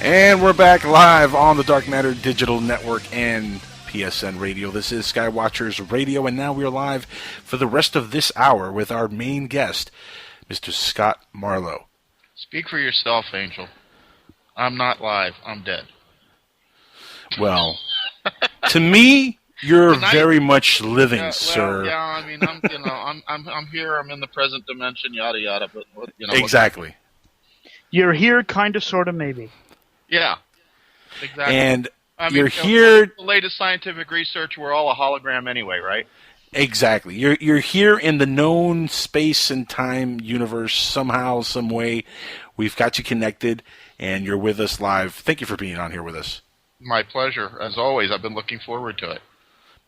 And we're back live on the Dark Matter Digital Network and PSN Radio. This is Skywatchers Radio, and now we're live for the rest of this hour with our main guest, Mr. Scott Marlowe. Speak for yourself, Angel. I'm not live. I'm dead. Well, to me, you're very much living, sir. Yeah, I mean, I'm here. I'm in the present dimension. Yada yada. But exactly. You're here, kind of, sort of, maybe. Yeah, exactly. And you're here. The latest scientific research, we're all a hologram anyway, right? Exactly. You're here in the known space and time universe somehow, some way. We've got you connected, and you're with us live. Thank you for being on here with us. My pleasure, as always. I've been looking forward to it.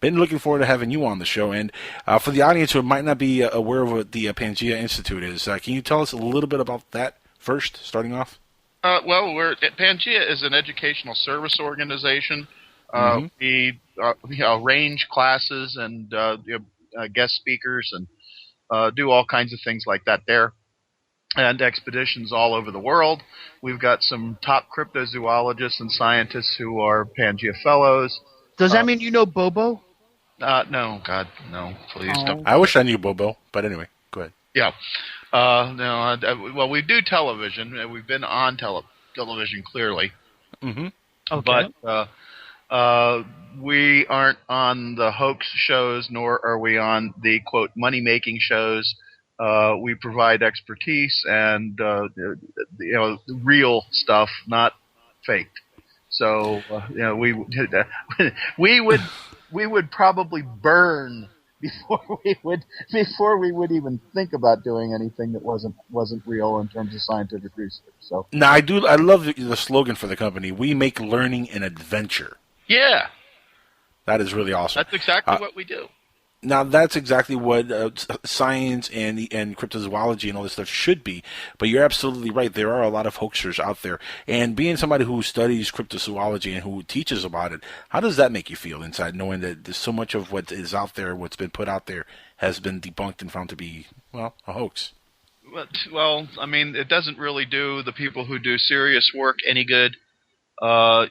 Been looking forward to having you on the show. And for the audience who might not be aware of what the Pangea Institute is, can you tell us a little bit about that first, starting off? Pangea is an educational service organization. We arrange classes and guest speakers and do all kinds of things like that there, and expeditions all over the world. We've got some top cryptozoologists and scientists who are Pangea Fellows. Does that mean you know Bobo? No, God, no, please don't. I wish I knew Bobo, but anyway, go ahead. Yeah. Well, we do television. We've been on television, clearly. Mm-hmm. Okay. But we aren't on the hoax shows, nor are we on the, quote, money-making shows. We provide expertise and, real stuff, not faked. So, we would probably burn before we would even think about doing anything that wasn't real in terms of scientific research. So now I love the slogan for the company. We make learning an adventure. Yeah, that is really awesome. That's exactly what we do. Now that's exactly what science and cryptozoology and all this stuff should be. But you're absolutely right. There are a lot of hoaxers out there. And being somebody who studies cryptozoology and who teaches about it, how does that make you feel inside, knowing that there's so much of what is out there, what's been put out there, has been debunked and found to be, a hoax? Well, I mean, it doesn't really do the people who do serious work any good.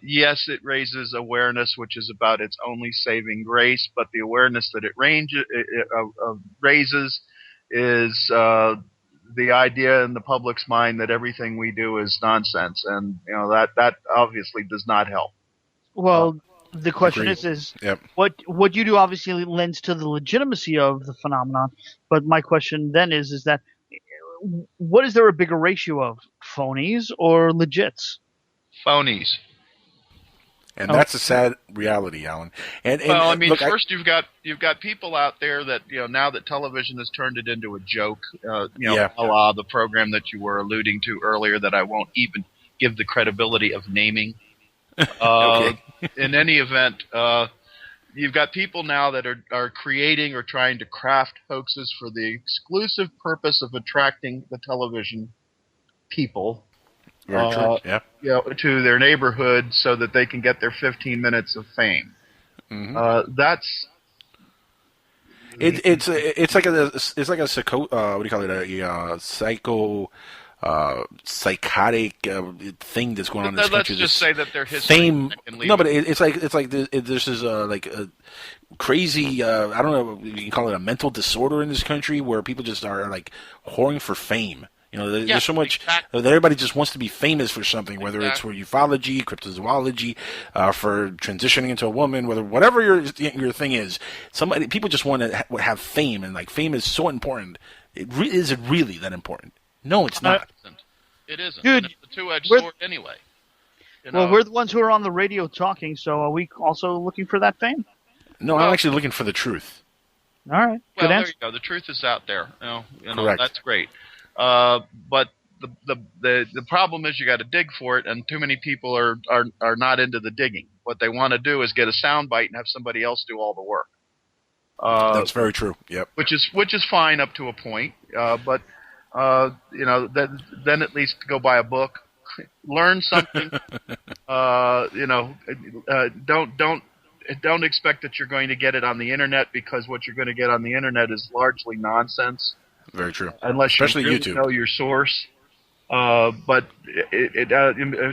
Yes, it raises awareness, which is about its only saving grace, but the awareness that it raises is the idea in the public's mind that everything we do is nonsense, and that obviously does not help. Well, the question is yep. what you do obviously lends to the legitimacy of the phenomenon, but my question then is that what is there a bigger ratio of, phonies or legits? Phonies. And that's a sad reality, Alan. And well, I mean, look, first you've got people out there that now that television has turned it into a joke, a la the program that you were alluding to earlier that I won't even give the credibility of naming. Okay. In any event, you've got people now that are creating or trying to craft hoaxes for the exclusive purpose of attracting the television people. Very true. Yeah. To their neighborhood so that they can get their 15 minutes of fame. Mm-hmm. That's it's like a psychotic thing that's going on in this country. Let's just say that they're history. Fame. No, but it's like this is like a crazy. I don't know. You can call it a mental disorder in this country where people just are like whoring for fame. There's so much that everybody just wants to be famous for something, whether it's for ufology, cryptozoology, for transitioning into a woman, whatever your thing is. People just want to have fame, and like fame is so important. Is it really that important? No, it's not. It isn't. Dude, it's a two-edged sword anyway. Well, we're the ones who are on the radio talking, so are we also looking for that fame? No, I'm actually looking for the truth. All right. Well, good answer. There you go. The truth is out there. Correct. That's great. But the problem is you got to dig for it, and too many people are not into the digging. What they want to do is get a soundbite and have somebody else do all the work. That's very true. Yep. Which is fine up to a point, but then at least go buy a book, learn something. Don't expect that you're going to get it on the internet, because what you're going to get on the internet is largely nonsense. Very true. Unless especially you really YouTube. know your source. But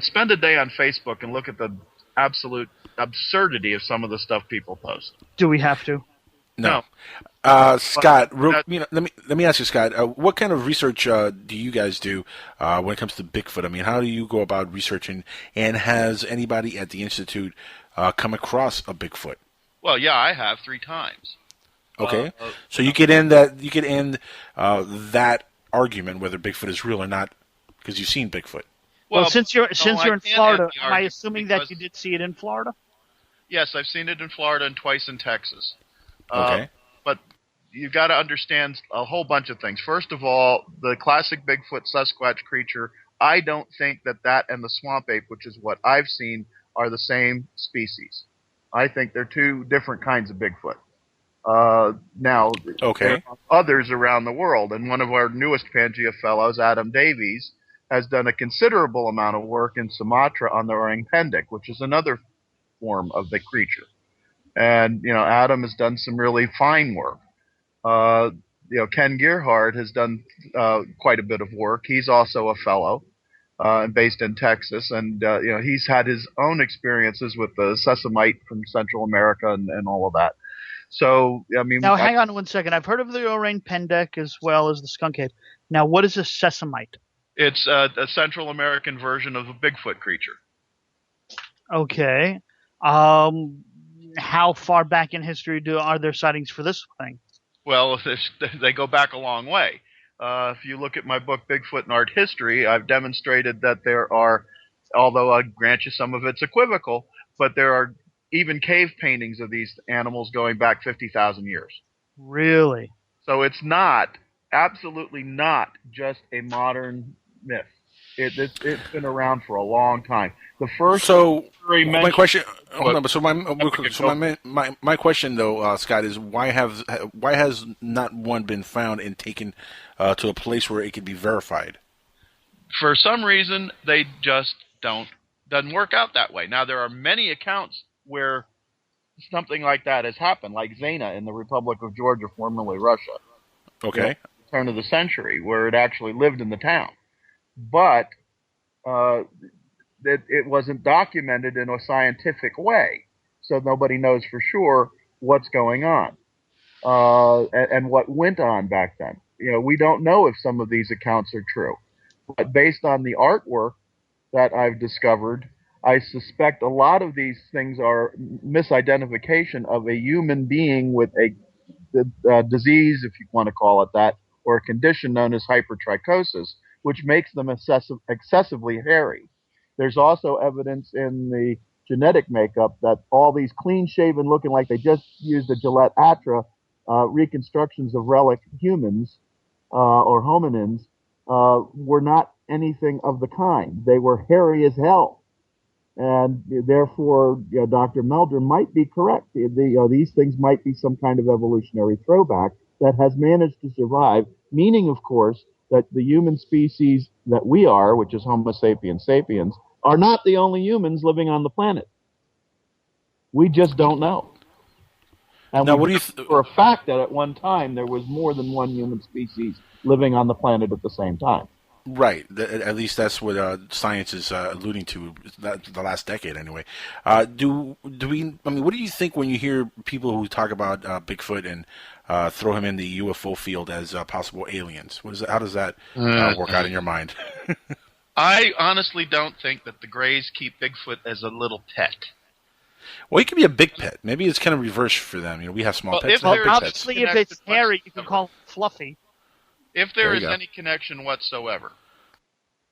spend a day on Facebook and look at the absolute absurdity of some of the stuff people post. Do we have to? No. Scott, let me ask you, Scott. What kind of research do you guys do when it comes to Bigfoot? I mean, how do you go about researching? And has anybody at the Institute come across a Bigfoot? Well, yeah, I have 3 times. Okay, so you could end that argument whether Bigfoot is real or not because you've seen Bigfoot. Well, since you're in Florida, am I assuming that you did see it in Florida? Yes, I've seen it in Florida and twice in Texas. Okay. But you've got to understand a whole bunch of things. First of all, the classic Bigfoot Sasquatch creature, I don't think that and the swamp ape, which is what I've seen, are the same species. I think they're 2 different kinds of Bigfoot. Now, there are others around the world, and one of our newest Pangea fellows, Adam Davies, has done a considerable amount of work in Sumatra on the orang pendek, which is another form of the creature. And, Adam has done some really fine work. Ken Gerhardt has done quite a bit of work. He's also a fellow based in Texas, and he's had his own experiences with the sesamite from Central America and all of that. So, I mean... Now, hang on one second. I've heard of the orang pendek as well as the skunk ape. Now, what is a sesamite? It's a Central American version of a Bigfoot creature. Okay. How far back in history are there sightings for this thing? Well, they go back a long way. If you look at my book, Bigfoot and Art History, I've demonstrated that there are, although I grant you some of it's equivocal, but there are even cave paintings of these animals going back 50,000 years. Really? So it's absolutely not just a modern myth. It's been around for a long time. The first. My question. Hold on. So my question though, Scott, is why has not one been found and taken to a place where it could be verified? For some reason, they just doesn't work out that way. Now there are many accounts where something like that has happened, like Zena in the Republic of Georgia, formerly Russia. Okay. At the turn of the century, where it actually lived in the town. But it wasn't documented in a scientific way, so nobody knows for sure what's going on and what went on back then. We don't know if some of these accounts are true, but based on the artwork that I've discovered, I suspect a lot of these things are misidentification of a human being with a disease, if you want to call it that, or a condition known as hypertrichosis, which makes them excessively hairy. There's also evidence in the genetic makeup that all these clean-shaven, looking like they just used a Gillette Atra reconstructions of relic humans or hominins were not anything of the kind. They were hairy as hell. And therefore, Dr. Melder might be correct. These things might be some kind of evolutionary throwback that has managed to survive, meaning, of course, that the human species that we are, which is Homo sapiens sapiens, are not the only humans living on the planet. We just don't know. And now, for a fact that at one time there was more than one human species living on the planet at the same time. Right. At least that's what science is alluding to. The last decade, anyway. Do we? I mean, what do you think when you hear people who talk about Bigfoot and throw him in the UFO field as possible aliens? How does that work out in your mind? I honestly don't think that the Greys keep Bigfoot as a little pet. Well, he could be a big pet. Maybe it's kind of reverse for them. We have small pets. Obviously, if it's hairy, you can call it fluffy. If there is any connection whatsoever.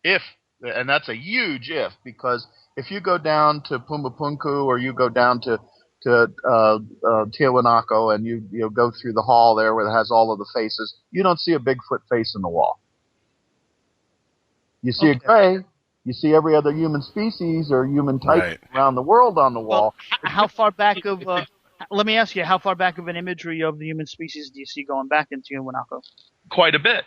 And that's a huge if, because if you go down to Pumapunku or you go down to Tiwanaku and you go through the hall there where it has all of the faces, you don't see a Bigfoot face in the wall. You see a gray, you see every other human species or human type around the world on the wall. Well, how far back of... let me ask you, how far back of an imagery of the human species do you see going back into Tiwanaku? Quite a bit.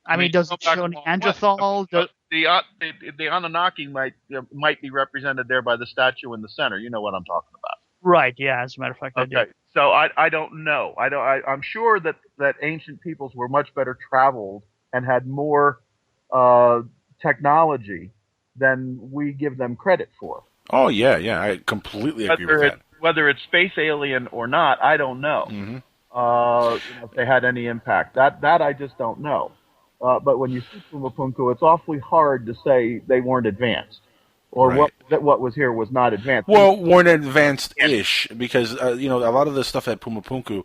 I mean, does it show Neanderthal? The Anunnaki might be represented there by the statue in the center. You know what I'm talking about. Right, yeah, as a matter of fact, I do. So I don't know. I'm sure that ancient peoples were much better traveled and had more technology than we give them credit for. Oh yeah, I completely agree with that. Whether it's space alien or not, I don't know. Mm-hmm. If they had any impact, that I just don't know. But when you see Pumapunku, it's awfully hard to say they weren't advanced, or right. what was here was not advanced. Well, weren't advanced-ish, because a lot of the stuff at Pumapunku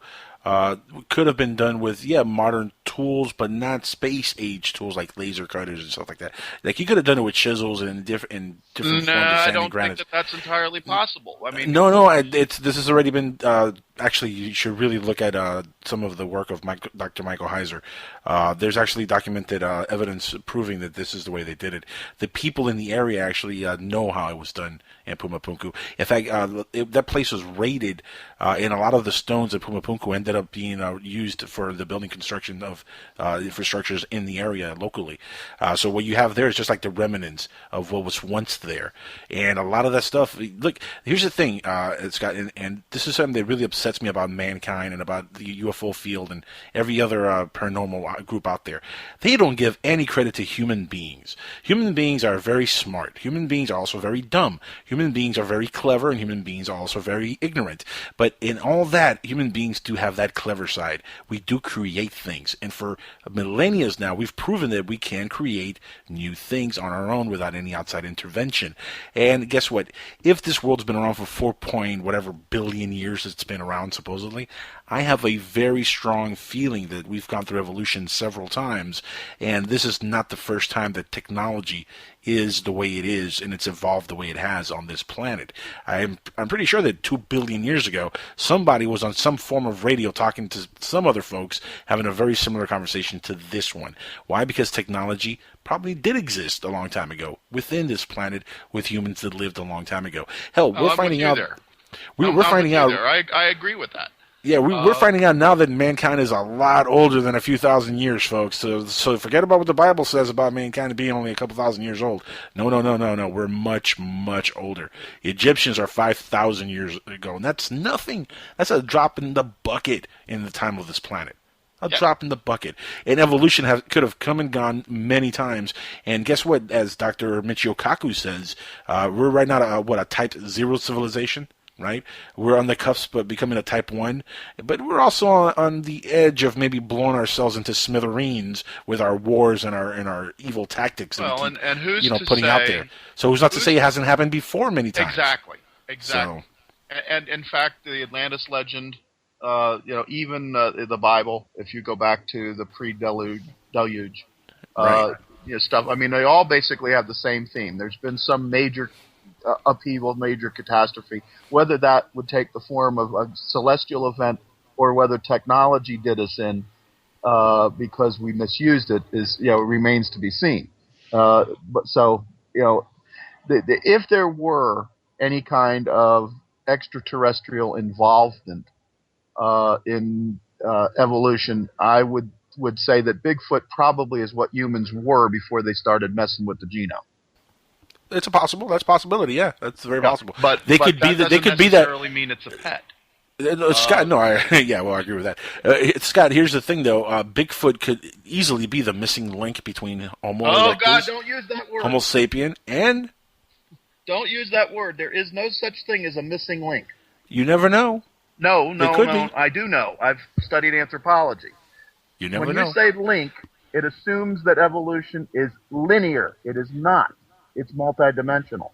could have been done with modern tools, but not space-age tools like laser cutters and stuff like that. Like you could have done it with chisels and different forms of sand I don't and granite. think that's entirely possible. I mean, this has already been. Actually, you should really look at some of the work of Dr. Michael Heiser. There's actually documented evidence proving that this is the way they did it. The people in the area actually know how it was done in Pumapunku. In fact, that place was raided, and a lot of the stones at Pumapunku ended up being used for the building construction of infrastructures in the area locally. So what you have there is just like the remnants of what was once there. And a lot of that stuff, look, here's the thing, Scott, and this is something that really upsets me about mankind and about the UFO field and every other paranormal group out there. They don't give any credit to human beings. Human beings are very smart. Human beings are also very dumb. Human beings are very clever, and human beings are also very ignorant. But in all that, human beings do have that clever side. We do create things. And for millennia now, we've proven that we can create new things on our own without any outside intervention. And guess what? If this world's been around for 4 billion years it's been around, supposedly, I have a very strong feeling that we've gone through evolution several times, and this is not the first time that technology is the way it is and it's evolved the way it has on this planet. I'm pretty sure that 2 billion years ago, somebody was on some form of radio talking to some other folks having a very similar conversation to this one. Why? Because technology probably did exist a long time ago within this planet with humans that lived a long time ago. Hell, we're finding out. We're finding out. I agree with that. Yeah, we're finding out now that mankind is a lot older than a few thousand years, folks. So forget about what the Bible says about mankind being only a couple thousand years old. No. We're much, much older. Egyptians are 5,000 years ago, and that's nothing. That's a drop in the bucket in the time of this planet. Drop in the bucket. And evolution could have come and gone many times. And guess what? As Dr. Michio Kaku says, we're right now a type 0 civilization. Right, we're on the cusp of becoming a type 1, but we're also on the edge of maybe blowing ourselves into smithereens with our wars and our evil tactics. Well, and who's to putting say, out there? So who's not to say it hasn't happened before many times? Exactly. So, and in fact, the Atlantis legend, even the Bible, if you go back to the pre-deluge, right. Stuff. I mean, they all basically have the same theme. There's been some major upheaval, major catastrophe. Whether that would take the form of a celestial event or whether technology did us in because we misused it remains to be seen. If there were any kind of extraterrestrial involvement in evolution, I would say that Bigfoot probably is what humans were before they started messing with the genome. It's a possibility. Yeah, that's very possible. But they could be that. They could be that. Necessarily mean it's a pet. Scott, I agree with that. Scott, here's the thing, though. Bigfoot could easily be the missing link between Homo erectus, oh God, don't use that word. Homo sapien, and don't use that word. There is no such thing as a missing link. You never know. No. I do know. I've studied anthropology. You never know. When you say link, it assumes that evolution is linear. It is not. It's multidimensional.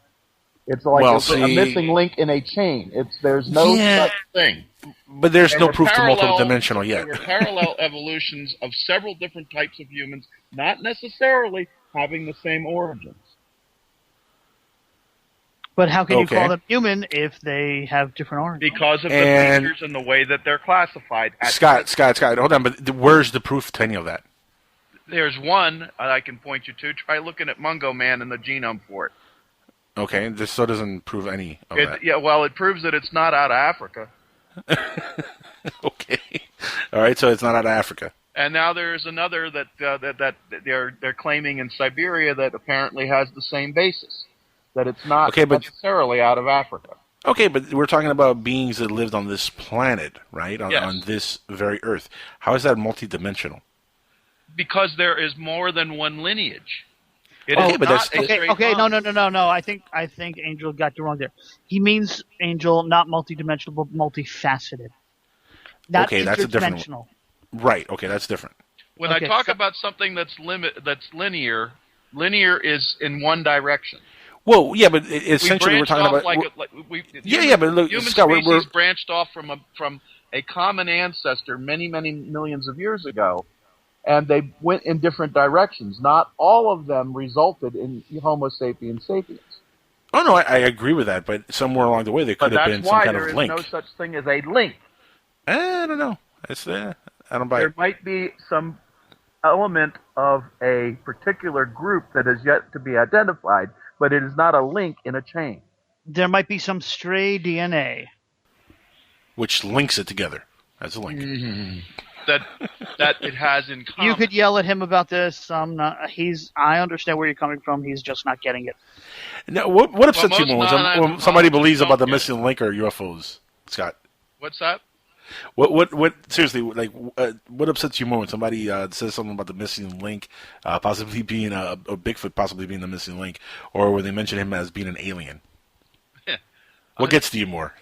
It's like a missing link in a chain. There's no such thing. But there's no proof to multidimensional yet. There were parallel evolutions of several different types of humans, not necessarily having the same origins. But how can you call them human if they have different origins? Because of the features and the way that they're classified. Scott, hold on. But where's the proof to any of that? There's one I can point you to. Try looking at Mungo Man and the genome for it. Okay, this still doesn't prove any of that. Yeah, well, it proves that it's not out of Africa. Okay, all right, so it's not out of Africa. And now there's another that they're claiming in Siberia that apparently has the same basis, that it's not necessarily out of Africa. Okay, but we're talking about beings that lived on this planet, right? On this very Earth. How is that multidimensional? because there is more than one lineage. It Okay, is but not that's- a straight Okay, line. no. I think Angel got you wrong there. He means, Angel, not multidimensional, but multifaceted. Not Okay, that's a different interdimensional. Right. Okay, that's different. When Okay, I talk so- about something that's linear is in one direction. Well, yeah, but essentially we're talking about. Yeah, but look, human Scott, species we're branched off from a common ancestor many, many millions of years ago, and they went in different directions. Not all of them resulted in Homo sapiens sapiens. Oh no, I agree with that, but somewhere along the way there could have been some kind of link. There is no such thing as a link. I don't know. I don't buy There it. might be some element of a particular group that is yet to be identified, but it is not a link in a chain. There might be some stray DNA. Which links it together as a link. That it has in common. You could yell at him about this. I understand where you're coming from. He's just not getting it. Now, what upsets you most more when somebody non-anthropologists believes about the don't get missing link or UFOs, Scott? What's that? What seriously, like, what upsets you more when somebody says something about the missing link, possibly being a Bigfoot, possibly being the missing link, or when they mention him as being an alien? What gets to you more?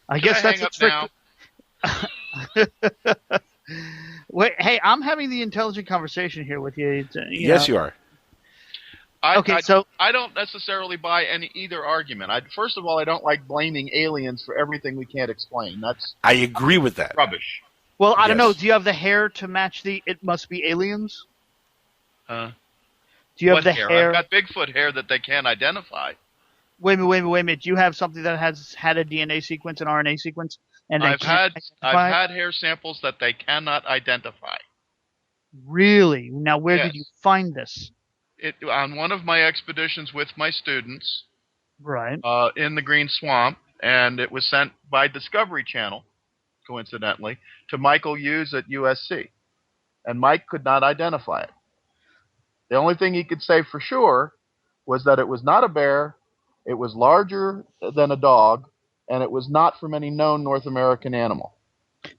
I guess Can I that's hang up now? Wait, hey, I'm having the intelligent conversation here with you. Yes, you are. I don't necessarily buy either argument. First of all, I don't like blaming aliens for everything we can't explain. That's I agree with that. rubbish. Well, I don't know. Yes. Do you have the hair to match the "it must be aliens"? Do Do you have the hair? I've got Bigfoot hair that they can't identify. Wait a minute. Do you have something that has had a DNA sequence, an RNA sequence, and they I've can't had identify it? hair samples that they cannot identify. Really? Now, where Yes. did you find this? On one of my expeditions with my students Right. in the Green Swamp, and it was sent by Discovery Channel, coincidentally, to Michael Hughes at USC. And Mike could not identify it. The only thing he could say for sure was that it was not a bear, it was larger than a dog, and it was not from any known North American animal.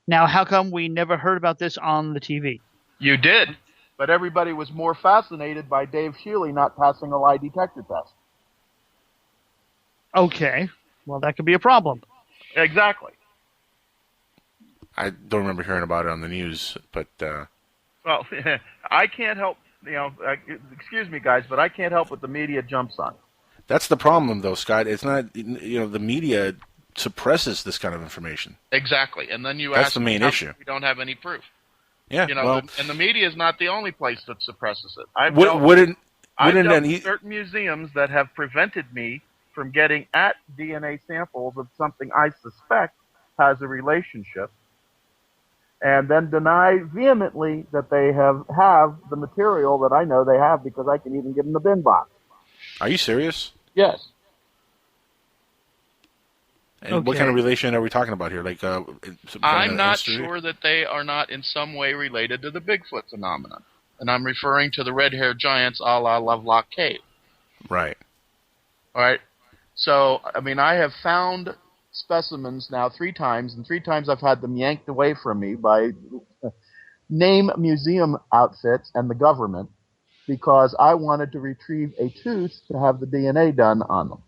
Now, how come we never heard about this on the TV? You did. But everybody was more fascinated by Dave Shealy not passing a lie detector test. Okay. Well, that could be a problem. Exactly. I don't remember hearing about it on the news, but Well, I can't help, excuse me, guys, but I can't help what the media jumps on. that's the problem, though, Scott. It's not, the media suppresses this kind of information. Exactly. And then you That's ask the main how issue. we don't have any proof. Yeah, well, And the media is not the only place that suppresses it. I've wouldn't dealt any with certain museums that have prevented me from getting at DNA samples of something I suspect has a relationship, and then deny vehemently that they have the material that I know they have because I can even give them the bin box. Are you serious? Yes. And what kind of relation are we talking about here? Like, I'm not sure that they are not in some way related to the Bigfoot phenomenon. And I'm referring to the red-haired giants a la Lovelock Cave. Right. All right? So, I mean, I have found specimens now 3 times, and 3 times I've had them yanked away from me by name museum outfits and the government because I wanted to retrieve a tooth to have the DNA done on them.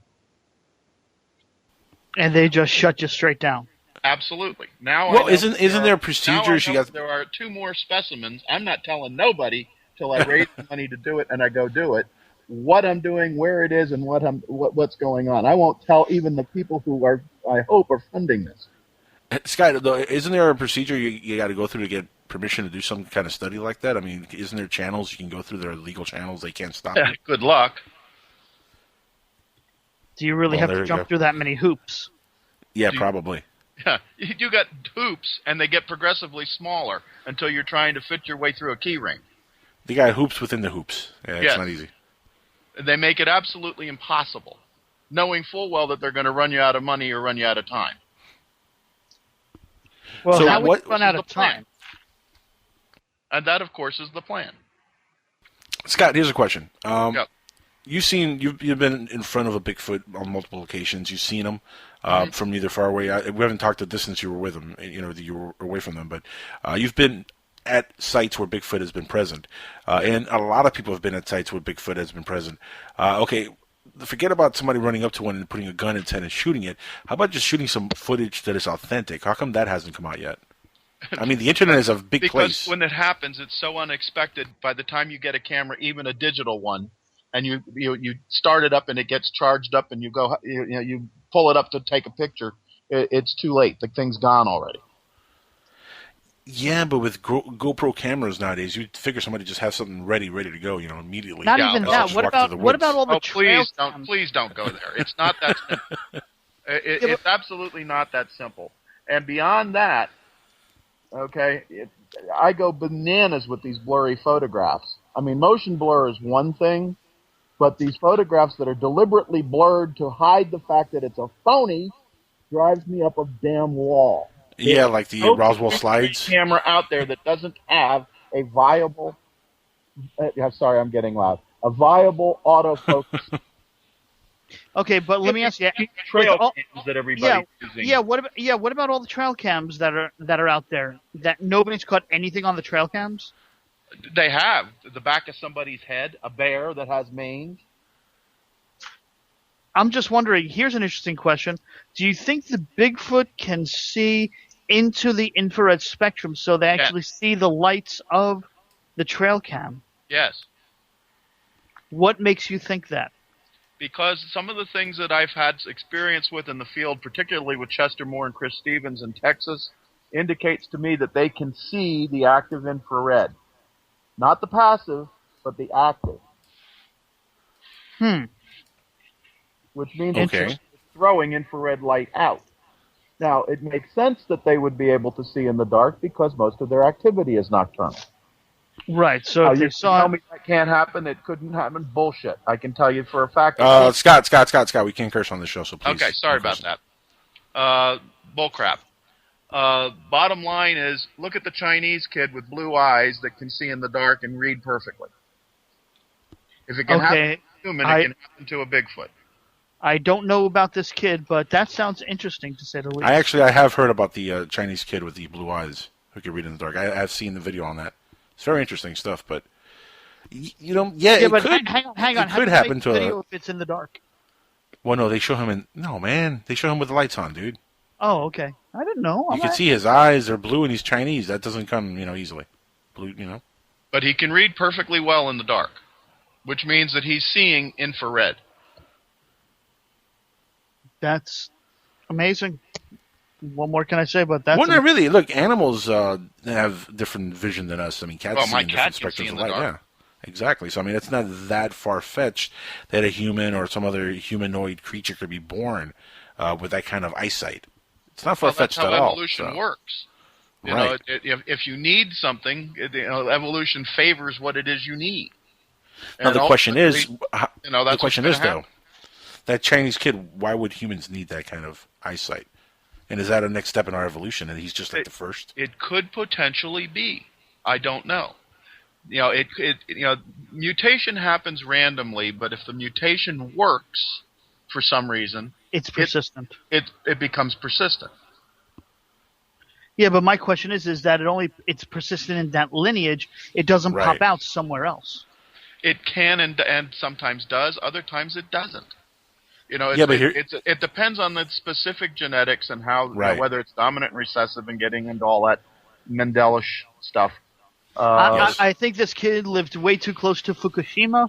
And they just shut you straight down. Absolutely. Now, Well, isn't there procedures you got? There are 2 more specimens. I'm not telling nobody till I raise the money to do it and I go do it. What I'm doing, where it is, and what's going on. I won't tell even the people who I hope are funding this. Scott, though, isn't there a procedure you got to go through to get permission to do some kind of study like that? I mean, isn't there channels you can go through? There are legal channels. They can't stop you. Good luck. Do you really Well, have there to you jump go. through that many hoops? Yeah, probably. Yeah, you got hoops, and they get progressively smaller until you're trying to fit your way through a key ring. They got hoops within the hoops. Yeah, it's Yes. not easy. They make it absolutely impossible, knowing full well that they're going to run you out of money or run you out of time. Well, So how would what- you run out of the plan. time? And that, of course, is the plan. Scott, here's a question. Yep. You've been in front of a Bigfoot on multiple occasions. You've seen them from either far away. We haven't talked the distance you were with them. You were away from them, but you've been at sites where Bigfoot has been present, and a lot of people have been at sites where Bigfoot has been present. Okay, forget about somebody running up to one and putting a gun in its head and shooting it. How about just shooting some footage that is authentic? How come that hasn't come out yet? I mean, the internet is a big place. Because when it happens, it's so unexpected. By the time you get a camera, even a digital one, and you start it up and it gets charged up, and you pull it up to take a picture, it's too late. The thing's gone already. Yeah, but with GoPro cameras nowadays, you'd figure somebody just have something ready to go, immediately. Not even that. What about all the trail cams? Please don't go there. It's not that simple. It's absolutely not that simple. And beyond that, okay, I go bananas with these blurry photographs. I mean, motion blur is one thing, but these photographs that are deliberately blurred to hide the fact that it's a phony drives me up a damn wall. Yeah, like the Roswell slides. Camera out there that doesn't have a viable. Sorry, I'm getting loud. A viable autofocus. Okay, but let me ask you. Trail cams that everybody's using. What about all the trail cams that are out there that nobody's caught anything on the trail cams? They have the back of somebody's head, a bear that has mange. I'm just wondering, here's an interesting question. Do you think the Bigfoot can see into the infrared spectrum so they actually see the lights of the trail cam? Yes. What makes you think that? Because some of the things that I've had experience with in the field, particularly with Chester Moore and Chris Stevens in Texas, indicates to me that they can see the active infrared. Not the passive, but the active. Which means it's throwing infrared light out. Now, it makes sense that they would be able to see in the dark because most of their activity is nocturnal. Right. So if you tell me that can't happen, it couldn't happen. Bullshit. I can tell you for a fact. Scott, we can't curse on the show, so please. Okay, sorry about that. Bullcrap. Bottom line is, look at the Chinese kid with blue eyes that can see in the dark and read perfectly. If it can happen to a human, it can happen to a Bigfoot. I don't know about this kid, but that sounds interesting to say the least. I have heard about the Chinese kid with the blue eyes who can read in the dark. I've seen the video on that. It's very interesting stuff, but it but could. Hang on. It could happen to video if it's in the dark. Well, no, they show him they show him with the lights on, dude. Oh, okay. I didn't know. You can see his eyes are blue and he's Chinese. That doesn't come, easily. Blue, But he can read perfectly well in the dark, which means that he's seeing infrared. That's amazing. What more can I say about that? Well, not really. Look, animals have different vision than us. I mean, cats see in different spectrums of light. Yeah, exactly. So, I mean, it's not that far-fetched that a human or some other humanoid creature could be born with that kind of eyesight. It's not far-fetched at all. That's how evolution works. You know, if you need something, evolution favors what it is you need. Now, the question is, though, that Chinese kid, why would humans need that kind of eyesight? And is that a next step in our evolution, and he's just like the first? It could potentially be. I don't know. Mutation happens randomly, but if the mutation works for some reason, it's persistent. It becomes persistent. Yeah, but my question is that it's persistent in that lineage. It doesn't pop out somewhere else. It can and sometimes does. Other times it doesn't. It depends on the specific genetics and how whether it's dominant and recessive and getting into all that Mendelish stuff. I think this kid lived way too close to Fukushima,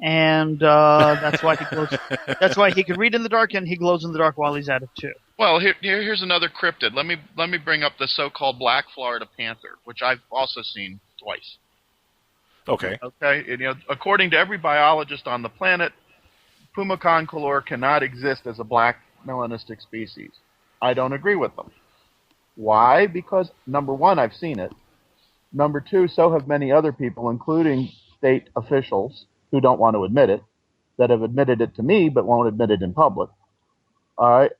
and that's why he glows. That's why he can read in the dark, and he glows in the dark while he's at it too. Well, here's another cryptid. Let me bring up the so-called black Florida panther, which I've also seen twice. Okay. Okay. According to every biologist on the planet, Puma concolor cannot exist as a black melanistic species. I don't agree with them. Why? Because, number one, I've seen it. Number two, so have many other people, including state officials who don't want to admit it, that have admitted it to me but won't admit it in public. All right?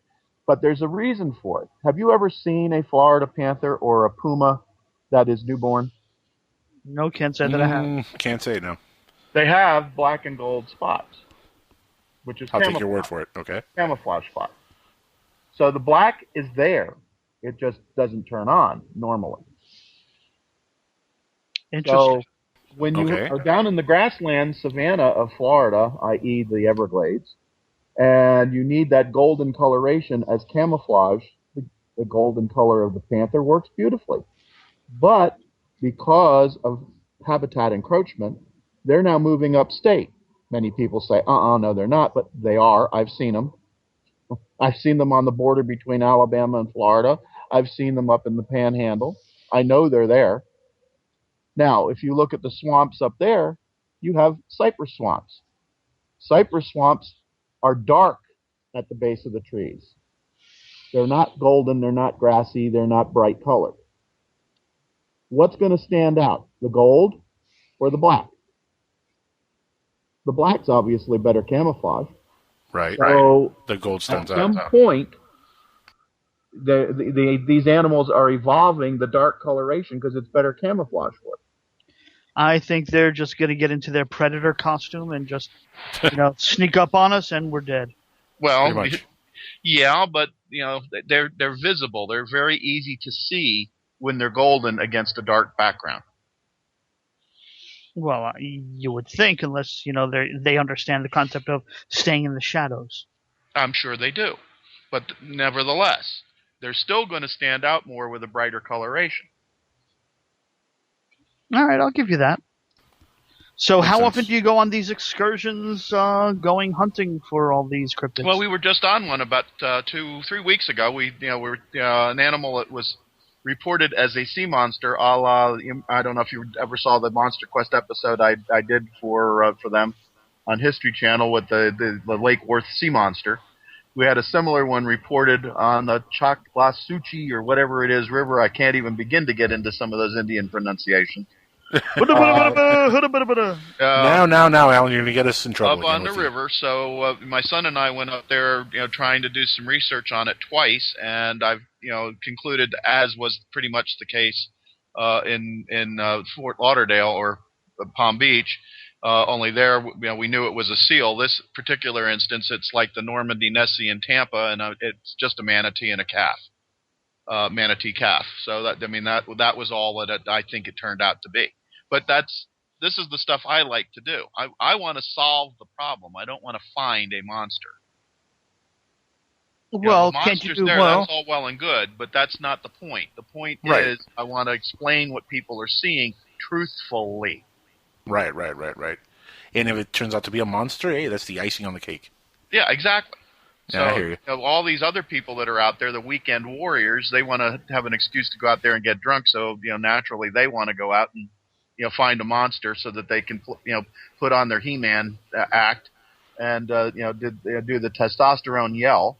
But there's a reason for it. Have you ever seen a Florida panther or a puma that is newborn? No, can't say that I have. Can't say, no. They have black and gold spots. Which is I'll take your word for it. Okay. Camouflage spot. So the black is there. It just doesn't turn on normally. Interesting. So when you are down in the grassland savanna of Florida, i.e. the Everglades, and you need that golden coloration as camouflage, the golden color of the panther works beautifully. But because of habitat encroachment, they're now moving upstate. Many people say, no, they're not, but they are. I've seen them. I've seen them on the border between Alabama and Florida. I've seen them up in the Panhandle. I know they're there. Now, if you look at the swamps up there, you have cypress swamps. Cypress swamps are dark at the base of the trees. They're not golden, they're not grassy, they're not bright colored. What's going to stand out, the gold or the black? The black's obviously better camouflage. Right. So the gold stands out. At some point, these animals are evolving the dark coloration because it's better camouflage for it. I think they're just going to get into their predator costume and just, sneak up on us, and we're dead. Well, yeah, but they're visible. They're very easy to see when they're golden against a dark background. Well, you would think, unless they understand the concept of staying in the shadows. I'm sure they do, but nevertheless, they're still going to stand out more with a brighter coloration. All right, I'll give you that. So how often do you go on these excursions going hunting for all these cryptids? Well, we were just on one about 2-3 weeks ago. We were an animal that was reported as a sea monster, a la, I don't know if you ever saw the Monster Quest episode I did for them on History Channel with the Lake Worth sea monster. We had a similar one reported on the Choctawhatchee or whatever it is river. I can't even begin to get into some of those Indian pronunciations. Now, Alan, you're going to get us in trouble. Up on the river, so my son and I went up there, trying to do some research on it twice, and I've, concluded, as was pretty much the case in Fort Lauderdale or Palm Beach, only there, we knew it was a seal. This particular instance, it's like the Normandy Nessie in Tampa, and it's just a manatee and a calf. Manatee calf. So that was all that I think it turned out to be. But this is the stuff I like to do. I want to solve the problem. I don't want to find a monster. Well, can't you do well? That's all well and good, but that's not the point. The point is I want to explain what people are seeing truthfully. Right. And if it turns out to be a monster, hey, that's the icing on the cake. Yeah, exactly. So, I hear you. All these other people that are out there, the weekend warriors, they want to have an excuse to go out there and get drunk. So, naturally they want to go out and, find a monster so that they can, put on their He-Man act and, do the testosterone yell.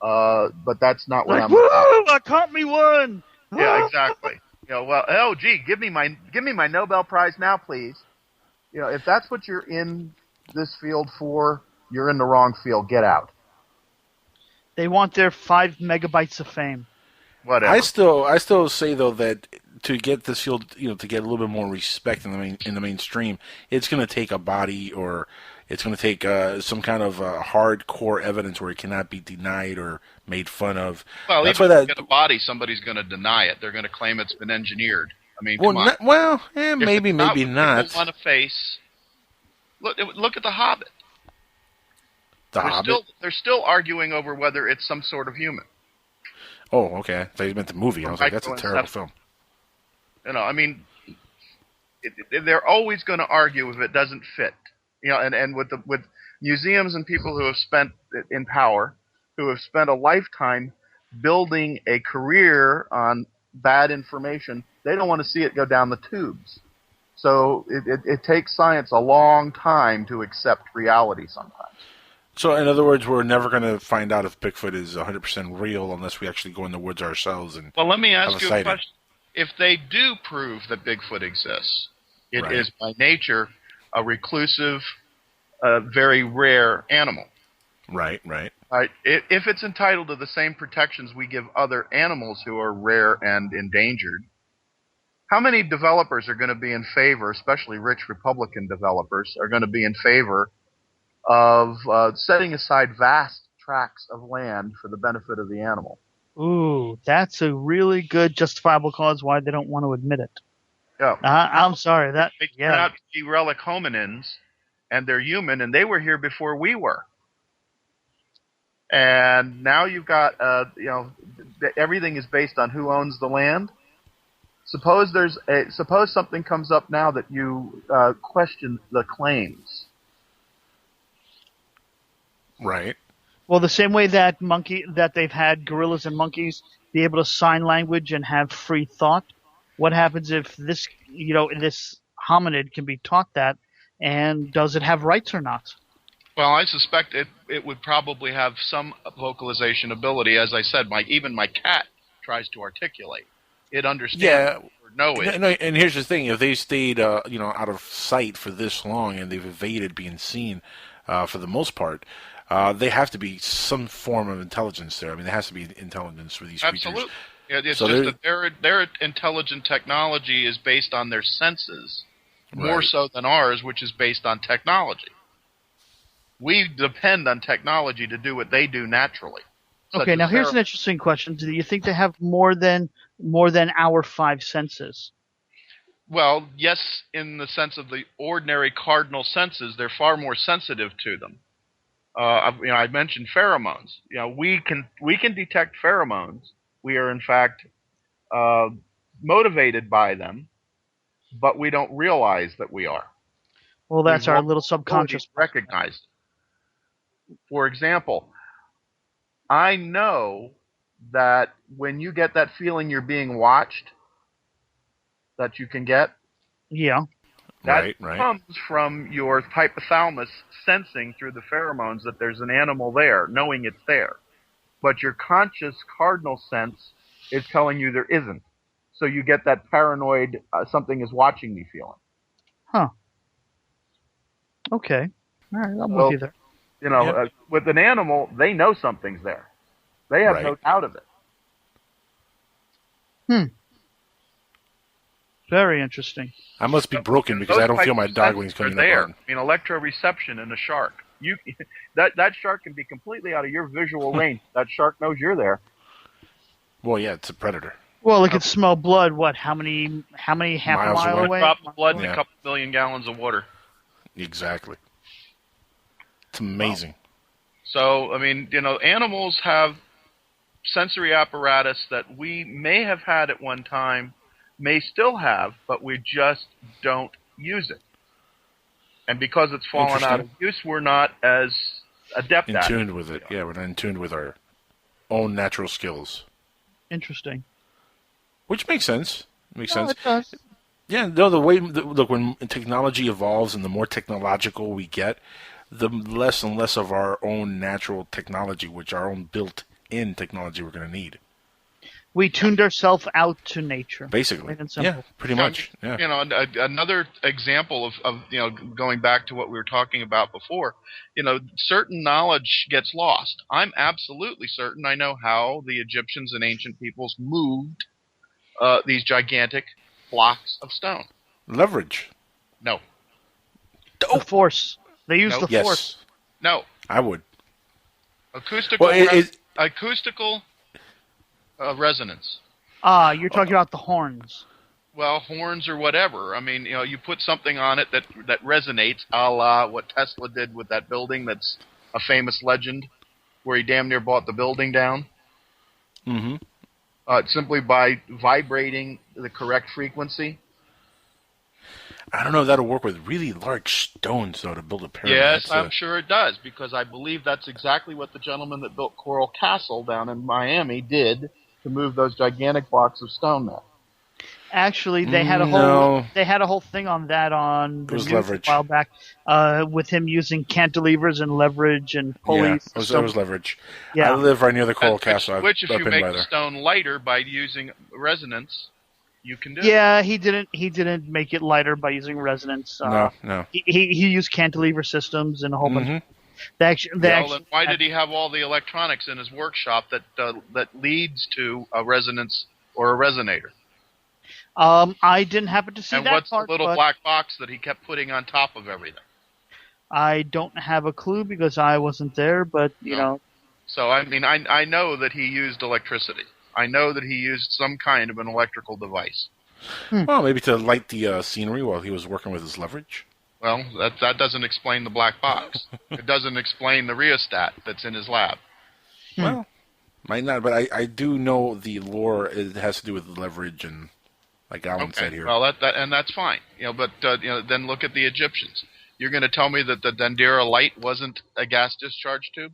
But that's not what I'm about. Woo! I caught me one. Yeah, exactly. Give me my Nobel Prize now, please. If that's what you're in this field for, you're in the wrong field. Get out. They want their 5 megabytes of fame. Whatever. I still say though that to get this field, to get a little bit more respect in the mainstream, it's going to take a body, or it's going to take some kind of hardcore evidence where it cannot be denied or made fun of. Well, that's even if you get a body, somebody's going to deny it. They're going to claim it's been engineered. I mean, come on. Maybe not. People want to face. Look at The Hobbit. They're still arguing over whether it's some sort of human. Oh, okay. I thought you meant the movie. I was like, that's a terrible film. They're always going to argue if it doesn't fit. And with museums and people who have spent in power, who have spent a lifetime building a career on bad information, they don't want to see it go down the tubes. So it takes science a long time to accept reality sometimes. So, in other words, we're never going to find out if Bigfoot is 100% real unless we actually go in the woods ourselves. Well, let me ask you a question. If they do prove that Bigfoot exists, it is by nature a reclusive, very rare animal. Right. If it's entitled to the same protections we give other animals who are rare and endangered, how many developers are going to be in favor, especially rich Republican developers, are going to be in favor of setting aside vast tracts of land for the benefit of the animal? Ooh, that's a really good justifiable cause why they don't want to admit it. Yeah. I'm sorry. They turn out to be relic hominins, and they're human, and they were here before we were. And now you've got, everything is based on who owns the land. Suppose something comes up now that you question the claims. Right. Well, the same way that they've had gorillas and monkeys be able to sign language and have free thought. What happens if this hominid can be taught that, and does it have rights or not? Well, I suspect it would probably have some vocalization ability. As I said, even my cat tries to articulate. It understands or know it. No, and here's the thing: if they stayed, out of sight for this long, and they've evaded being seen, for the most part, they have to be some form of intelligence there. I mean, there has to be intelligence for these creatures. Absolutely. It's just that their intelligent technology is based on their senses, more so than ours, which is based on technology. We depend on technology to do what they do naturally. Okay, now here's an interesting question. Do you think they have more than our 5 senses? Well, yes, in the sense of the ordinary cardinal senses, they're far more sensitive to them. I mentioned pheromones. We can detect pheromones. We are in fact motivated by them, but we don't realize that we are. Well, that's our little subconscious. Recognized. For example, I know that when you get that feeling you're being watched, that you can get. Yeah. That comes from your hypothalamus sensing through the pheromones that there's an animal there, knowing it's there. But your conscious cardinal sense is telling you there isn't. So you get that paranoid, something is watching me feeling. Huh. Okay. All right, I'm with you there. With an animal, they know something's there. They have no doubt of it. Very interesting. I must be broken because I don't feel my dog wings coming there. up on. I mean, electroreception in a shark. That shark can be completely out of your visual range. That shark knows you're there. Well, yeah, it's a predator. Well, it can smell blood. What? How many half Miles a mile away? Drop of blood in a couple million gallons of water. Exactly. It's amazing. Wow. So, I mean, animals have sensory apparatus that we may have had at one time, may still have, but we just don't use it. And because it's fallen out of use, we're not as adept at it. In tune with it. Yeah, we're not in tune with our own natural skills. Interesting. Which makes sense. Makes sense. It does. Yeah, no, look, when technology evolves and the more technological we get, the less and less of our own natural technology, which our own built-in technology we're going to need. We tuned ourselves out to nature. Basically. Yeah, pretty much. Yeah. Another example of going back to what we were talking about before, certain knowledge gets lost. I'm absolutely certain I know how the Egyptians and ancient peoples moved these gigantic blocks of stone. Leverage. No. The force. They use the force. No. I would. Acoustical resonance. You're talking about the horns. Well, horns or whatever. I mean, you put something on it that resonates, a la what Tesla did with that building that's a famous legend, where he damn near brought the building down. Mm-hmm. Simply by vibrating the correct frequency. I don't know if that'll work with really large stones, though, to build a pyramid. Yes, I'm sure it does, because I believe that's exactly what the gentleman that built Coral Castle down in Miami did to move those gigantic blocks of stone there. Actually, they had a whole thing on that on the news leverage. A while back, with him using cantilevers and leverage and pulleys. Yeah, it was leverage. Yeah. I live right near the Coral Castle. Which if you make the stone lighter by using resonance, you can do. Yeah, he didn't make it lighter by using resonance. No. He used cantilever systems and a whole bunch. Then why did he have all the electronics in his workshop that leads to a resonance or a resonator? I didn't happen to see and that what's part, the little black box that he kept putting on top of everything? I don't have a clue because I wasn't there, but you know. So I mean, I know that he used electricity. I know that he used some kind of an electrical device. Well, maybe to light the scenery while he was working with his leverage. Well, that doesn't explain the black box. It doesn't explain the rheostat that's in his lab. Well, might not, but I do know the lore. It has to do with leverage and, like Alan said here. Well, and that's fine. But then look at the Egyptians. You're going to tell me that the Dendera light wasn't a gas discharge tube?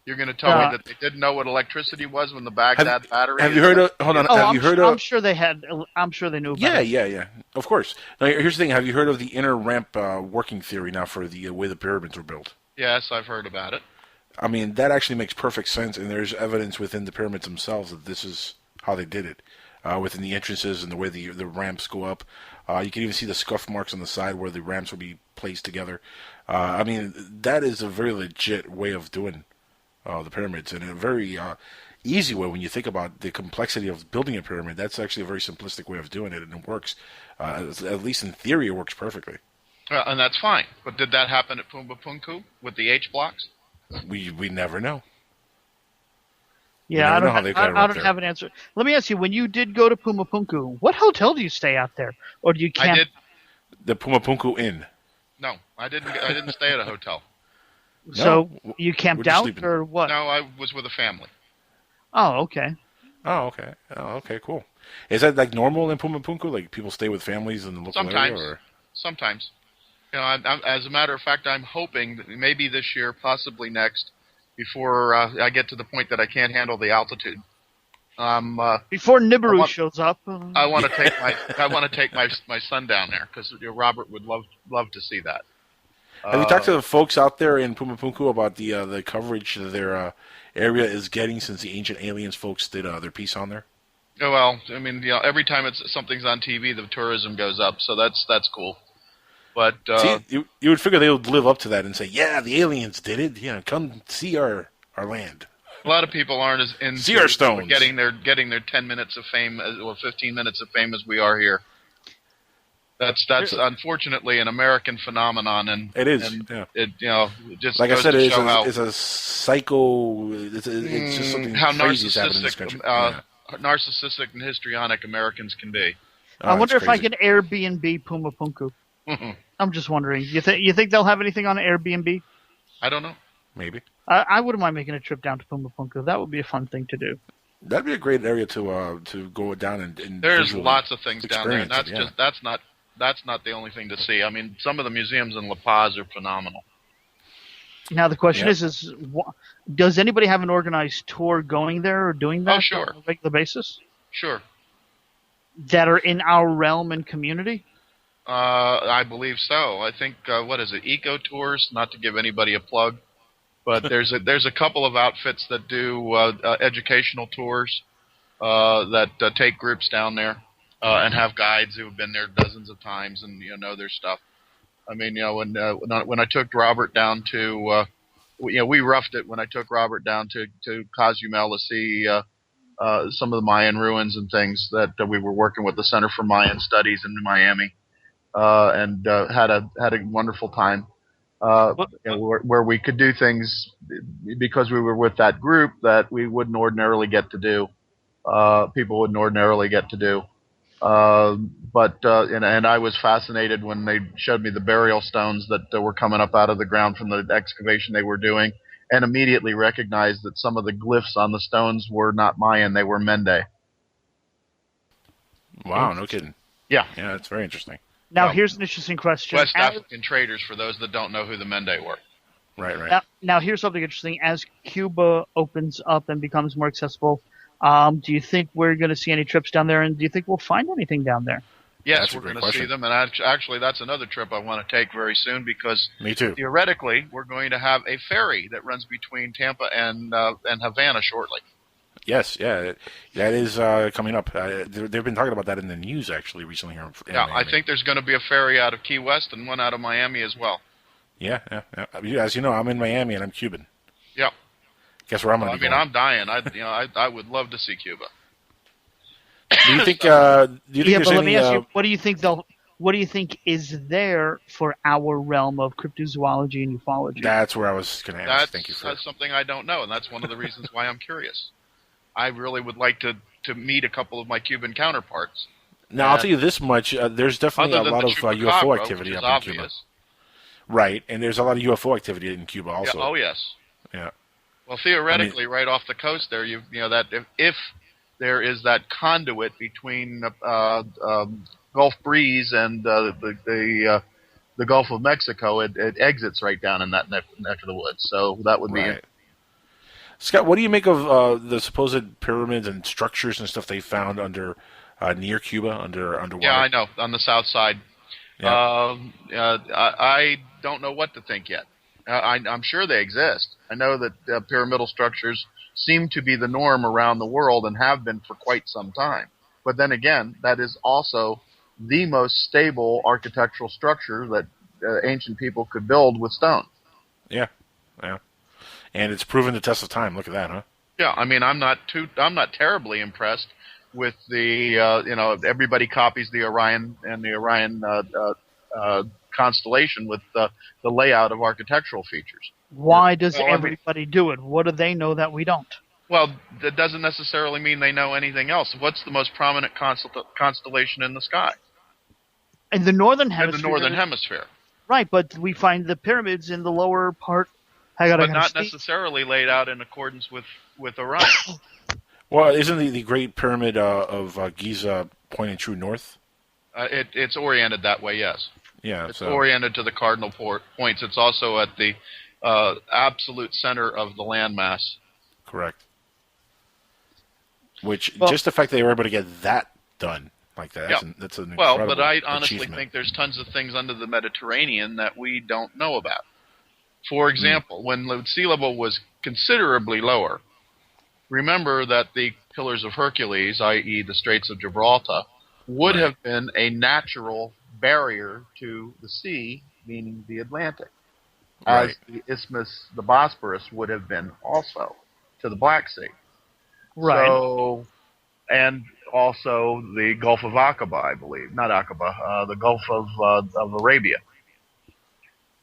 You're going to tell me that they didn't know what electricity was when the Baghdad battery? Have you heard of? Hold on. Have you heard of? I'm sure they had. I'm sure they knew about it. Yeah. Of course. Now, here's the thing. Have you heard of the inner ramp working theory now for the way the pyramids were built? Yes, I've heard about it. I mean, that actually makes perfect sense, and there's evidence within the pyramids themselves that this is how they did it. Within the entrances and the way the ramps go up. You can even see the scuff marks on the side where the ramps will be placed together. I mean, that is a very legit way of doing the pyramids, and a very easy way when you think about the complexity of building a pyramid. That's actually a very simplistic way of doing it, and it works. At least in theory, it works perfectly. And that's fine. But did that happen at Pumapunku with the H blocks? We never know. Yeah, I don't have an answer. Let me ask you: when you did go to Pumapunku, what hotel do you stay out there, or do you camp? I did the Pumapunku Inn. No, I didn't stay at a hotel. So you camped out, or what? No, I was with a family. Oh, okay. Oh, okay, cool. Is that like normal in Pumapunku? Like people stay with families in the local area? Or? Sometimes. As a matter of fact, I'm hoping that maybe this year, possibly next, before I get to the point that I can't handle the altitude. Before Nibiru shows up. I want to take my son down there because Robert would love to see that. Have you talked to the folks out there in Pumapunku about the coverage that their area is getting since the Ancient Aliens folks did their piece on there? Well, I mean, every time something's on TV, the tourism goes up, so that's cool. But see, you would figure they would live up to that and say, "Yeah, the aliens did it. Come see our land." A lot of people aren't as into see our stones. getting their 10 minutes of fame or 15 minutes of fame as we are here. That's unfortunately an American phenomenon, and it is. And yeah. It just like goes I said, it's a psycho. It's just something how crazy is happening in this country. Narcissistic and histrionic Americans can be. I wonder if I can Airbnb Pumapunku. I'm just wondering. You think they'll have anything on Airbnb? I don't know. Maybe. I wouldn't mind making a trip down to Pumapunku. That would be a fun thing to do. That'd be a great area to go down and there's lots of things down there. And that's not not the only thing to see. I mean, some of the museums in La Paz are phenomenal. Now the question is does anybody have an organized tour going there or doing that sure. on a regular basis? Sure. That are in our realm and community? I believe so. I think what is it? Eco Tours. Not to give anybody a plug, but there's a couple of outfits that do educational tours that take groups down there and have guides who have been there dozens of times and know their stuff. I mean, when I took Robert down to, we roughed it when I took Robert down to Cozumel to see some of the Mayan ruins and things that we were working with the Center for Mayan Studies in Miami. And had a wonderful time where we could do things because we were with that group that we wouldn't ordinarily get to do. People wouldn't ordinarily get to do. But I was fascinated when they showed me the burial stones that were coming up out of the ground from the excavation they were doing, and immediately recognized that some of the glyphs on the stones were not Mayan; they were Mende. Wow, no kidding. Yeah, that's very interesting. Now, here's an interesting question. West African traders, for those that don't know who the Mende were. Right. Now, here's something interesting. As Cuba opens up and becomes more accessible, do you think we're going to see any trips down there, and do you think we'll find anything down there? Yes, we're going to see them, and actually that's another trip I want to take very soon because me too. Theoretically, we're going to have a ferry that runs between Tampa and Havana shortly. Yes, that is coming up. They've been talking about that in the news actually recently here. Miami. I think there's going to be a ferry out of Key West and one out of Miami as well. Yeah. As you know, I'm in Miami and I'm Cuban. Yeah. Guess where I'm going to be going. I'm dying. I would love to see Cuba. Do you think? Let me ask you. What do you think What do you think is there for our realm of cryptozoology and ufology? That's where I was going to ask. Thank you for that's something I don't know, and that's one of the reasons why I'm curious. I really would like to meet a couple of my Cuban counterparts. Now, I'll tell you this much: there's definitely a lot of UFO activity up in Cuba. Right, and there's a lot of UFO activity in Cuba also. Yeah, oh yes. Yeah. Well, theoretically, right off the coast there, you know that if there is that conduit between Gulf breeze and the Gulf of Mexico, it exits right down in that neck of the woods. So that would be right. Scott, what do you make of the supposed pyramids and structures and stuff they found under near Cuba, underwater? Yeah, I know, on the south side. Yeah. I don't know what to think yet. I'm sure they exist. I know that pyramidal structures seem to be the norm around the world and have been for quite some time. But then again, that is also the most stable architectural structure that ancient people could build with stone. Yeah, yeah. And it's proven the test of time. Look at that, huh? Yeah, I mean, I'm not terribly impressed with the everybody copies the Orion and the Orion constellation with the layout of architectural features. Why does everybody do it? What do they know that we don't? Well, that doesn't necessarily mean they know anything else. What's the most prominent constellation in the sky? In the northern hemisphere. In the northern hemisphere. Right, but we find the pyramids in the lower part. But not necessarily laid out in accordance with Orion. Well, isn't the Great Pyramid of Giza pointing true north? It's oriented that way, yes. Yeah, it's oriented to the cardinal points. It's also at the absolute center of the landmass. Correct. Which, just the fact that they were able to get that done like that, that's an incredible but I honestly achievement. think there's tons of things under the Mediterranean that we don't know about. For example, when the sea level was considerably lower, remember that the Pillars of Hercules, i.e. the Straits of Gibraltar, would have been a natural barrier to the sea, meaning the Atlantic, as the Isthmus, the Bosporus, would have been also to the Black Sea. Right. So, and also the Gulf of Aqaba, I believe. Not Aqaba, the Gulf of Arabia.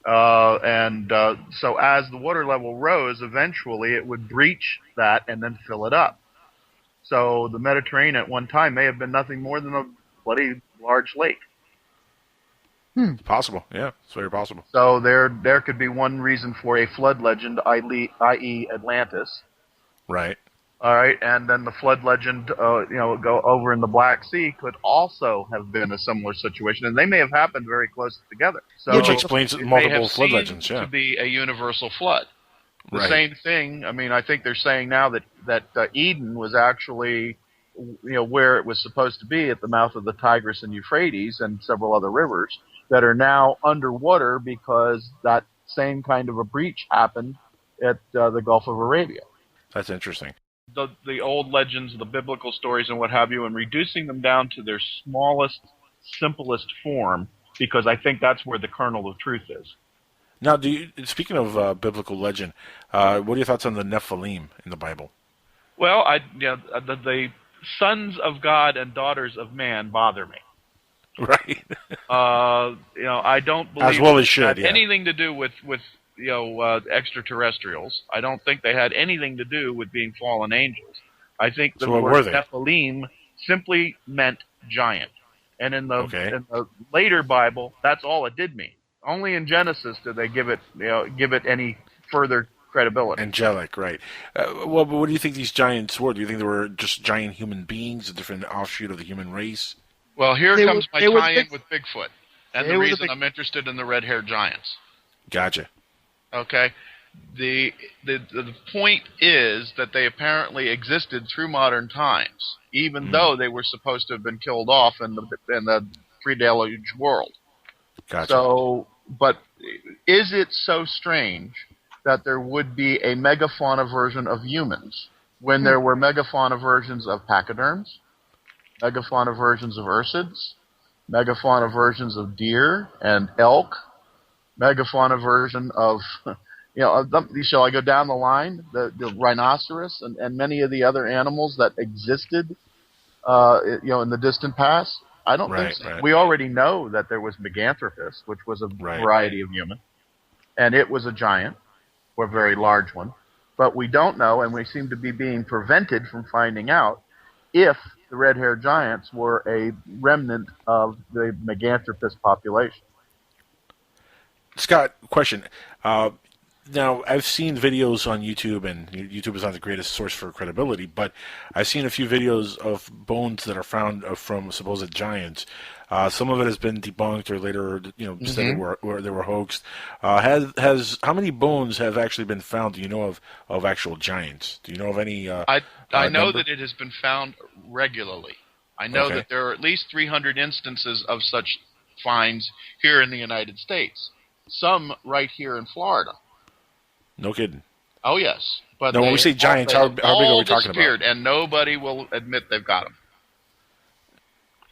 So as the water level rose, eventually it would breach that and then fill it up. So the Mediterranean at one time may have been nothing more than a bloody large lake. Possible, yeah, it's very possible. So there could be one reason for a flood legend, i.e. Atlantis. Right. All right, and then the flood legend, go over in the Black Sea could also have been a similar situation, and they may have happened very close together. So which explains multiple flood legends. Yeah. To be a universal flood. The same thing. I mean, I think they're saying now that Eden was actually, where it was supposed to be at the mouth of the Tigris and Euphrates and several other rivers that are now underwater because that same kind of a breach happened at the Gulf of Arabia. That's interesting. The old legends, the biblical stories and what have you, and reducing them down to their smallest, simplest form, because I think that's where the kernel of truth is. Now, speaking of biblical legend, what are your thoughts on the Nephilim in the Bible? Well, the sons of God and daughters of man bother me. Right. I don't believe as well as should, it had anything to do with extraterrestrials. I don't think they had anything to do with being fallen angels. I think the word Nephilim simply meant giant. And in the later Bible, that's all it did mean. Only in Genesis did they give it any further credibility. Angelic, right. But what do you think these giants were? Do you think they were just giant human beings, a different offshoot of the human race? Well, here comes my tie-in with Bigfoot, and the reason I'm interested in the red-haired giants. Gotcha. Okay, the point is that they apparently existed through modern times, even though they were supposed to have been killed off in the pre-deluge world. Gotcha. So, but is it so strange that there would be a megafauna version of humans when there were megafauna versions of pachyderms, megafauna versions of ursids, megafauna versions of deer and elk, megafauna version of, shall I go down the line? The rhinoceros and many of the other animals that existed, in the distant past? I don't think so. Right. We already know that there was Meganthropus, which was a variety of human, and it was a giant, or a very large one. But we don't know, and we seem to be being prevented from finding out if the red-haired giants were a remnant of the Meganthropus population. Scott, question. Now, I've seen videos on YouTube, and YouTube is not the greatest source for credibility, but I've seen a few videos of bones that are found from supposed giants. Some of it has been debunked or later, said they were hoaxed. How many bones have actually been found? Do you know of actual giants? Do you know of any? I know number? that it has been found regularly. I know that there are at least 300 instances of such finds here in the United States. Some right here in Florida. No kidding. Oh yes, but now when we say giants, how big are we talking about? And nobody will admit they've got them.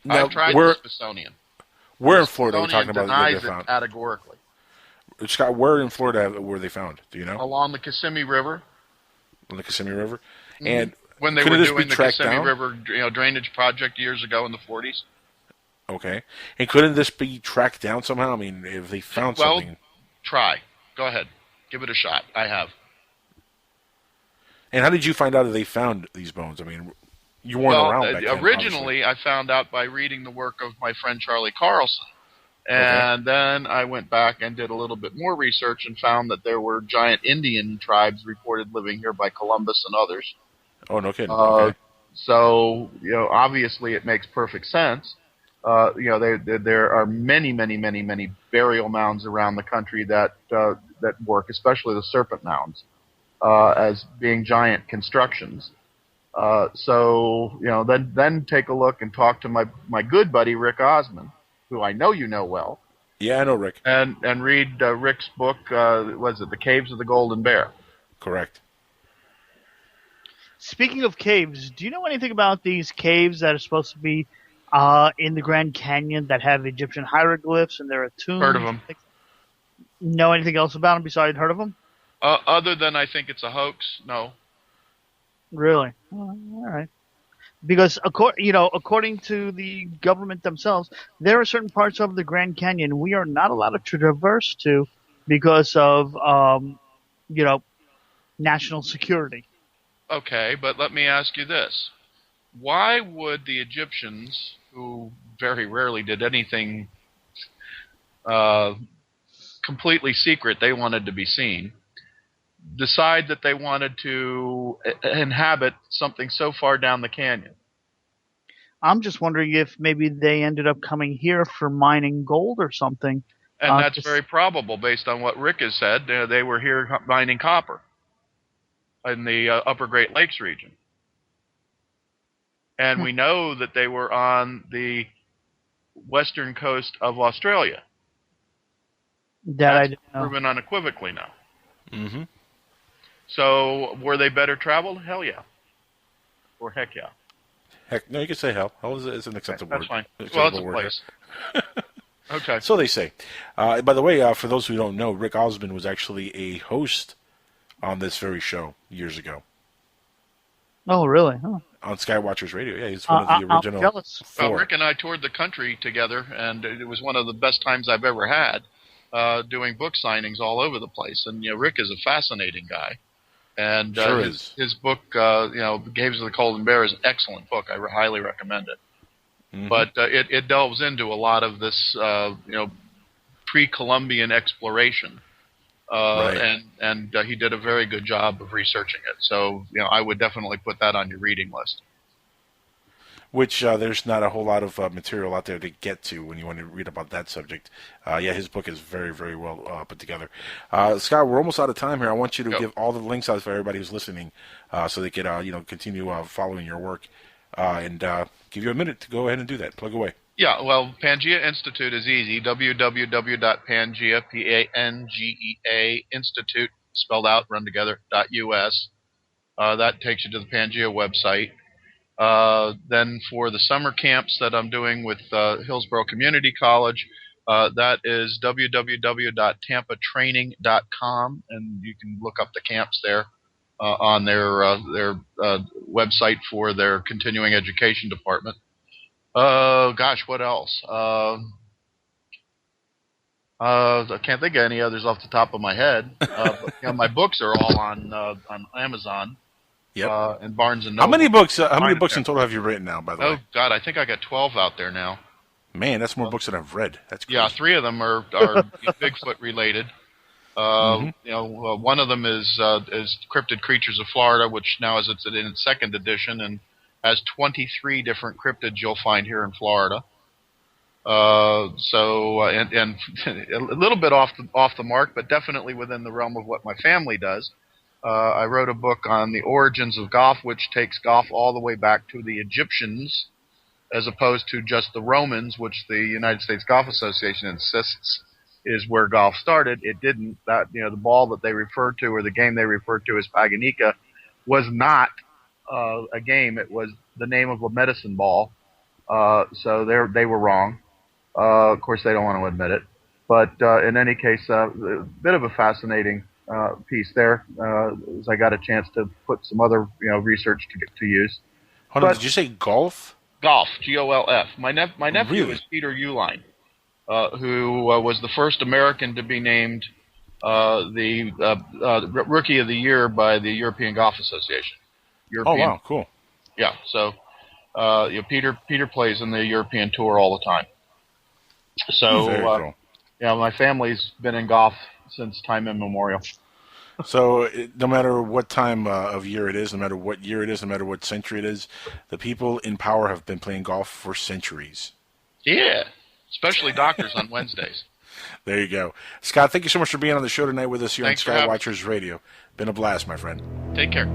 Now, I've tried the Smithsonian. Where in Florida are we talking about? Denies it categorically. Scott, where in Florida were they found? Do you know? Along the Kissimmee River. On the Kissimmee River, and when they were doing the Kissimmee River drainage project years ago in the 40s. Okay, and couldn't this be tracked down somehow? I mean, if they found something. Try. Go ahead. Give it a shot. I have. And how did you find out that they found these bones? I mean, you weren't around back then. Originally, I found out by reading the work of my friend Charlie Carlson. And then I went back and did a little bit more research and found that there were giant Indian tribes reported living here by Columbus and others. Oh, no kidding. Okay. So, obviously it makes perfect sense. There are many, many, many, many burial mounds around the country that work, especially the serpent mounds, as being giant constructions. Then take a look and talk to my good buddy Rick Osmond, who I know you know well. Yeah, I know Rick. And read Rick's book. Was it The Caves of the Golden Bear? Correct. Speaking of caves, do you know anything about these caves that are supposed to be in the Grand Canyon that have Egyptian hieroglyphs and there are tombs? Heard of them. Know anything else about them besides heard of them? Other than I think it's a hoax, no. Really? All right. Because according to the government themselves, there are certain parts of the Grand Canyon we are not allowed to traverse to because of national security. Okay, but let me ask you this. Why would the Egyptians, who very rarely did anything completely secret they wanted to be seen, decide that they wanted to inhabit something so far down the canyon? I'm just wondering if maybe they ended up coming here for mining gold or something. And that's very probable based on what Rick has said. They were here mining copper in the upper Great Lakes region. And we know that they were on the western coast of Australia. That's proven unequivocally now. Mm-hmm. So, were they better traveled? Hell yeah. Or heck yeah. Heck, no, you can say hell. Hell is an acceptable word. That's fine. Well, it's a place. Okay. So they say. By the way, for those who don't know, Rick Osmond was actually a host on this very show years ago. Oh, really? Huh. On Skywatchers Radio. Yeah, he's one of the original. I'm jealous. Four. Rick and I toured the country together, and it was one of the best times I've ever had doing book signings all over the place. And Rick is a fascinating guy. And his book, Caves of the Golden Bear, is an excellent book. I highly recommend it. Mm-hmm. But it delves into a lot of this, pre-Columbian exploration. Right. And he did a very good job of researching it. So, I would definitely put that on your reading list. Which there's not a whole lot of material out there to get to when you want to read about that subject. His book is very, very well put together. Scott, we're almost out of time here. I want you to give all the links out for everybody who's listening, so they can continue following your work, and give you a minute to go ahead and do that. Plug away. Yeah, well, Pangea Institute is easy. www.pangea, P-A-N-G-E-A, Institute, spelled out, run together, .us. That takes you to the Pangea website. Then for the summer camps that I'm doing with Hillsborough Community College, that is www.tampatraining.com, and you can look up the camps there on their website for their continuing education department. What else? I can't think of any others off the top of my head. But, my books are all on Amazon. Yep. In Barnes and How Noble. many books? How many books in total have you written now? By the way. Oh God, I think I got 12 out there now. Man, that's more books than I've read. That's crazy. Yeah, 3 of them are Bigfoot related. One of them is Cryptid Creatures of Florida, which now is in its 2nd edition and has 23 different cryptids you'll find here in Florida. And a little bit off the mark, but definitely within the realm of what my family does. I wrote a book on the origins of golf, which takes golf all the way back to the Egyptians, as opposed to just the Romans, which the United States Golf Association insists is where golf started. It didn't. The ball that they referred to, or the game they referred to as Paganica, was not a game. It was the name of a medicine ball. So they were wrong. Of course, they don't want to admit it. But in any case, a bit of a fascinating piece there. As I got a chance to put some other research to use. Hold on, did you say golf? Golf, Golf. My nephew Really? is Peter Uihlein, who was the first American to be named the Rookie of the Year by the European Golf Association. Oh wow, cool. Yeah, so Peter plays in the European Tour all the time. So Very cool. My family's been in golf since time immemorial. So no matter what time of year it is, no matter what year it is, no matter what century it is, the people in power have been playing golf for centuries. Yeah, especially doctors on Wednesdays. There you go. Scott, thank you so much for being on the show tonight with us here Thanks on Skywatchers Radio. Been a blast, my friend. Take care.